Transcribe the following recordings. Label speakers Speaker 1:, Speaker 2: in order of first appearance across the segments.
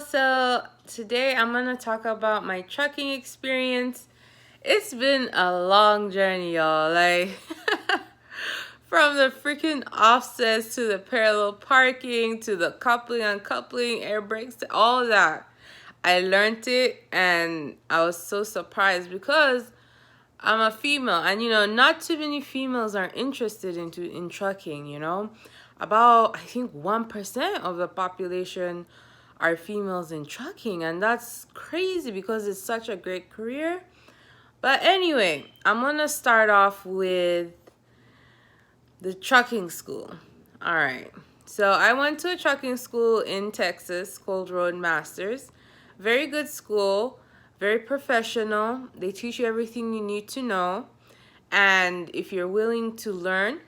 Speaker 1: so today I'm gonna talk about my trucking experience. It's been a long journey, y'all. Like, from the freaking offsets to the parallel parking to the coupling, uncoupling, air brakes, to all that. I learned it and I was so surprised because I'm a female, and not too many females are interested in trucking. About I think 1% of the population are females in trucking, and that's crazy because it's such a great career. But anyway, I'm gonna start off with the trucking school. All right. So I went to a trucking school in Texas called Roadmasters. Very good school, very professional. They teach you everything you need to know. And if you're willing to learn,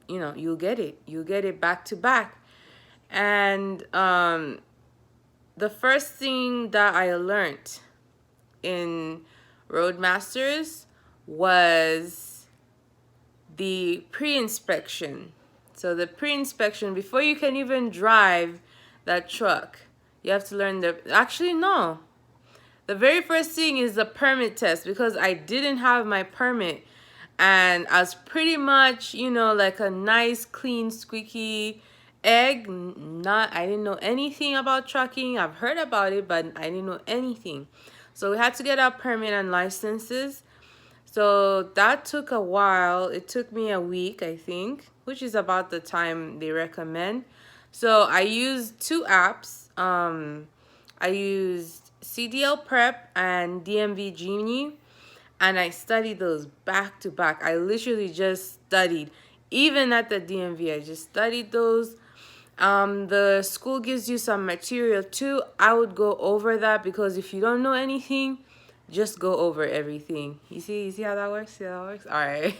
Speaker 1: you'll get it. You'll get it back to back. And the first thing that I learned in Roadmasters was the pre-inspection. So the pre-inspection, before you can even drive that truck, you have to learn actually, no. The very first thing is the permit test, because I didn't have my permit. And I was pretty much, like a nice, clean, squeaky egg. I didn't know anything about trucking. I've heard about it, but I didn't know anything. So we had to get our permit and licenses. So that took a while. It took me a week, I think, which is about the time they recommend. So I used two apps. I used CDL Prep and DMV Genie, and I studied those back to back. I literally just studied. Even at the DMV, I just studied those. The school gives you some material too. I would go over that, because if you don't know anything, just go over everything. You see how that works? See how that works? All right.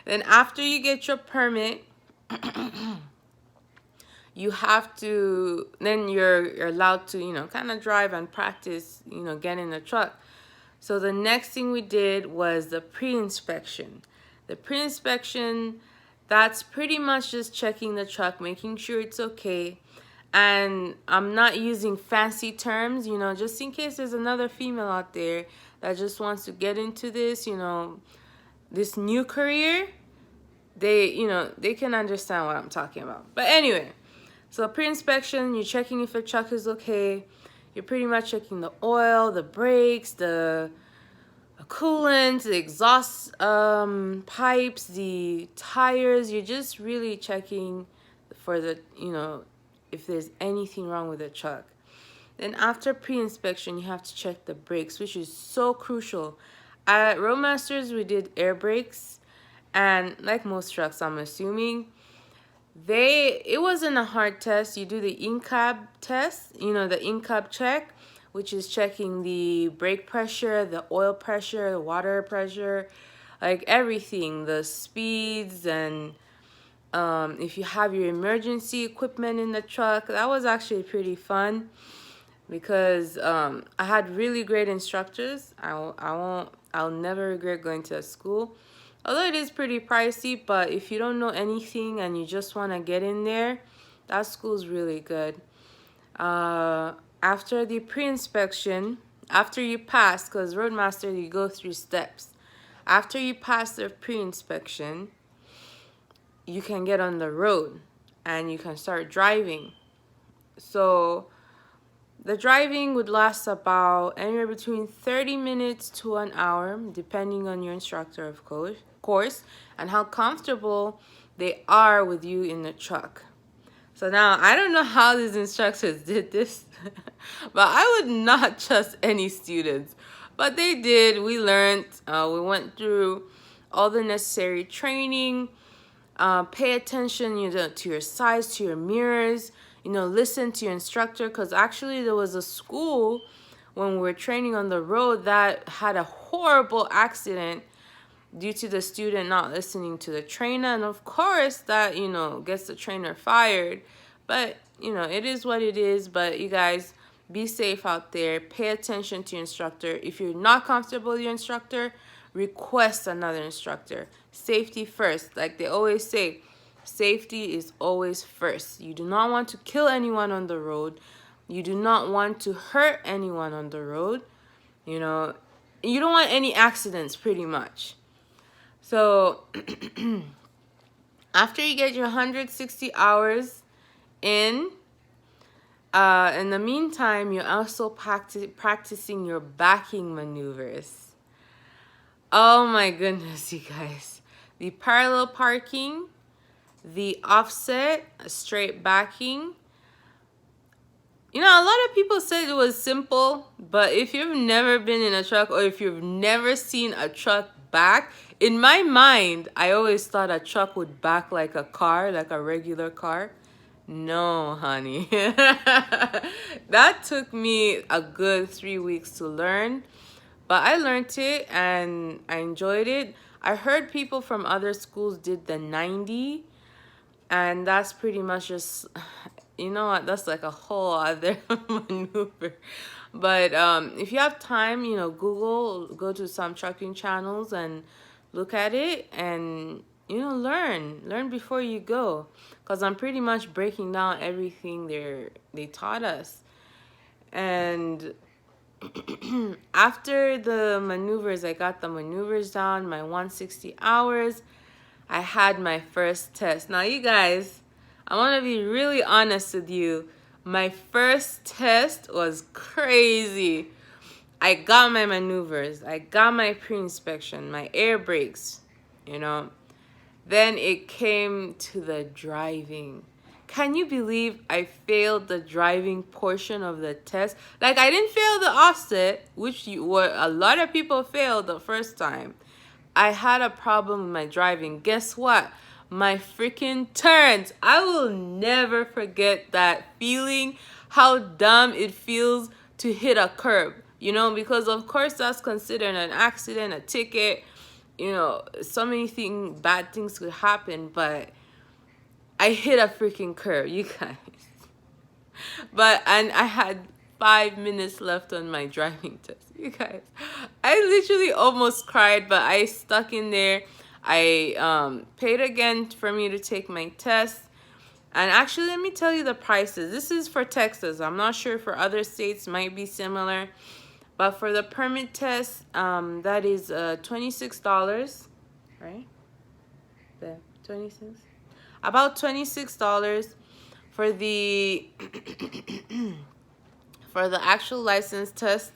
Speaker 1: Then after you get your permit, you have to, then you're allowed to, kind of drive and practice, get in the truck. So the next thing we did was the pre-inspection. The pre-inspection, that's pretty much just checking the truck, making sure it's okay. And I'm not using fancy terms, just in case there's another female out there that just wants to get into this, this new career. They can understand what I'm talking about. But anyway, so pre-inspection, you're checking if the truck is okay. You're pretty much checking the oil, the brakes, the coolant, the exhaust pipes, the tires. You're just really checking for the, if there's anything wrong with the truck. Then after pre-inspection, you have to check the brakes, which is so crucial. At Roadmasters, we did air brakes, and like most trucks, I'm assuming, it wasn't a hard test. You do the in-cab test, the in-cab check, which is checking the brake pressure, the oil pressure, the water pressure, like everything, the speeds, and if you have your emergency equipment in the truck. That was actually pretty fun, because I had really great instructors. I'll never regret going to a school. Although it is pretty pricey, but if you don't know anything and you just want to get in there, that school's really good. After the pre-inspection, after you pass, because Roadmaster, you go through steps. After you pass the pre-inspection, you can get on the road and you can start driving. So the driving would last about anywhere between 30 minutes to an hour, depending on your instructor, of course, and how comfortable they are with you in the truck. So now, I don't know how these instructors did this, but I would not trust any students. But they did. We learned. We went through all the necessary training. Pay attention, to your sides, to your mirrors. Listen to your instructor, because actually there was a school when we were training on the road that had a horrible accident due to the student not listening to the trainer. And of course that, gets the trainer fired. But, it is what it is. But you guys, be safe out there. Pay attention to your instructor. If you're not comfortable with your instructor, request another instructor. Safety first. Like they always say, safety is always first. You do not want to kill anyone on the road. You do not want to hurt anyone on the road. You know, you don't want any accidents, pretty much. So after you get your 160 hours in the meantime, you're also practicing your backing maneuvers. Oh my goodness, you guys. The parallel parking, the offset, straight backing. You know, a lot of people said it was simple, but if you've never been in a truck or if you've never seen a truck back, in my mind, I always thought a truck would back like a car, like a regular car. No, honey. That took me a good 3 weeks to learn, but I learned it and I enjoyed it. I heard people from other schools did the 90, and that's pretty much just, you know what, that's like a whole other maneuver. But if you have time, you know, go to some trucking channels and look at it and, you know, learn before you go, because I'm pretty much breaking down everything they taught us. And after the maneuvers, I got the maneuvers down, my 160 hours, I had my first test. Now, you guys, I want to be really honest with you. My first test was crazy. I got my maneuvers. I got my pre-inspection, my air brakes, you know. Then it came to the driving. Can you believe I failed the driving portion of the test? Like, I didn't fail the offset, which what a lot of people failed the first time. I had a problem with my driving. Guess what? My freaking turns. I will never forget that feeling, how dumb it feels to hit a curb. You know, because of course that's considered an accident, a ticket. You know, so many bad things could happen, but I hit a freaking curb, you guys. And I had 5 minutes left on my driving test, you guys. I literally almost cried, but I stuck in there. I paid again for me to take my test. And actually, let me tell you the prices. This is for Texas. I'm not sure for other states, might be similar. But for the permit test, that is $26, right? The 26, about $26 for the for the actual license test.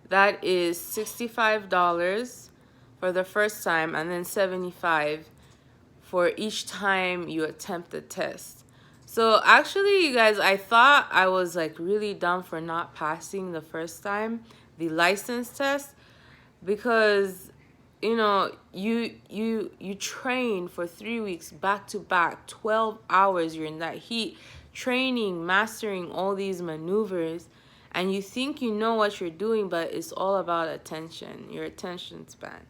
Speaker 1: That is $65 for the first time, and then $75 for each time you attempt the test. So actually, you guys, I thought I was like really dumb for not passing the first time, the license test, because you know you train for 3 weeks back to back, 12 hours. You're in that heat training, mastering all these maneuvers, and you think you know what you're doing, but it's all about attention, your attention span.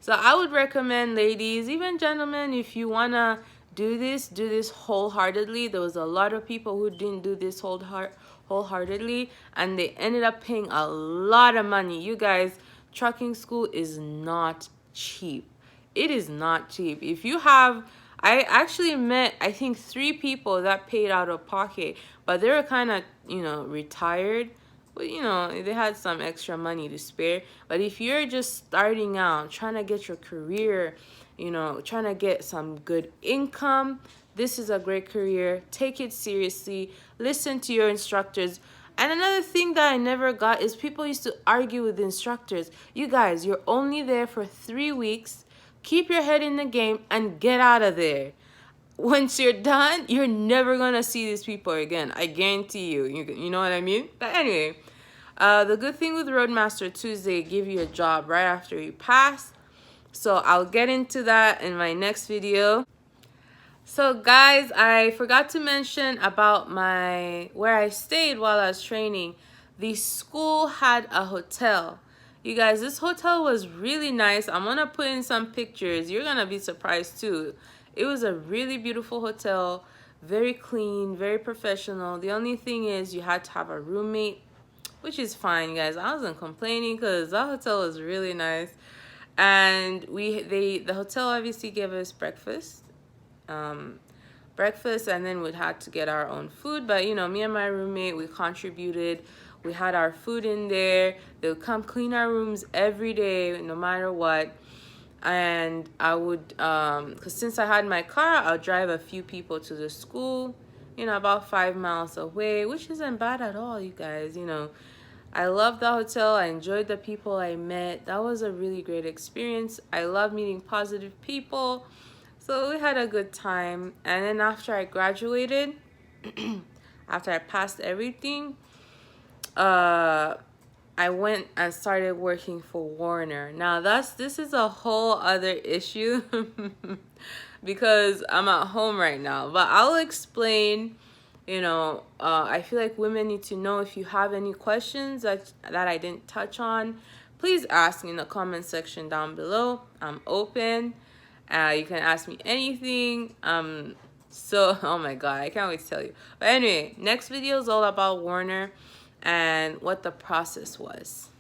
Speaker 1: So I would recommend, ladies, even gentlemen, if you want to do this wholeheartedly. There was a lot of people who didn't do this wholeheartedly, and they ended up paying a lot of money. You guys, trucking school is not cheap. It is not cheap. If you have, I actually met, I think, 3 people that paid out of pocket, but they were kind of, you know, retired. But, you know, they had some extra money to spare. But if you're just starting out, trying to get your career, you know, trying to get some good income, this is a great career. Take it seriously. Listen to your instructors. And another thing that I never got is people used to argue with the instructors. You guys, you're only there for 3 weeks. Keep your head in the game and get out of there. Once you're done, you're never going to see these people again. I guarantee you. You know what I mean? But anyway, the good thing with Roadmaster too is they give you a job right after you pass. So I'll get into that in my next video. So guys, I forgot to mention about where I stayed while I was training. The school had a hotel. You guys, this hotel was really nice. I'm gonna put in some pictures. You're gonna be surprised too. It was a really beautiful hotel, very clean, very professional. The only thing is you had to have a roommate, which is fine, guys. I wasn't complaining because that hotel was really nice. And the hotel obviously gave us breakfast. breakfast, and then we'd have to get our own food. But you know, me and my roommate, we contributed. We had our food in there. They would come clean our rooms every day, no matter what. And I would, because since I had my car, I'll drive a few people to the school, you know, about 5 miles away, which isn't bad at all, you guys. You know, I loved the hotel. I enjoyed the people I met. That was a really great experience. I love meeting positive people. So we had a good time. And then after I graduated, after I passed everything, I went and started working for Warner. Now this is a whole other issue because I'm at home right now. But I'll explain. You know, I feel like women need to know. If you have any questions that I didn't touch on, please ask me in the comment section down below. I'm open. You can ask me anything. So, oh my god, I can't wait to tell you. But anyway, next video is all about Warner and what the process was.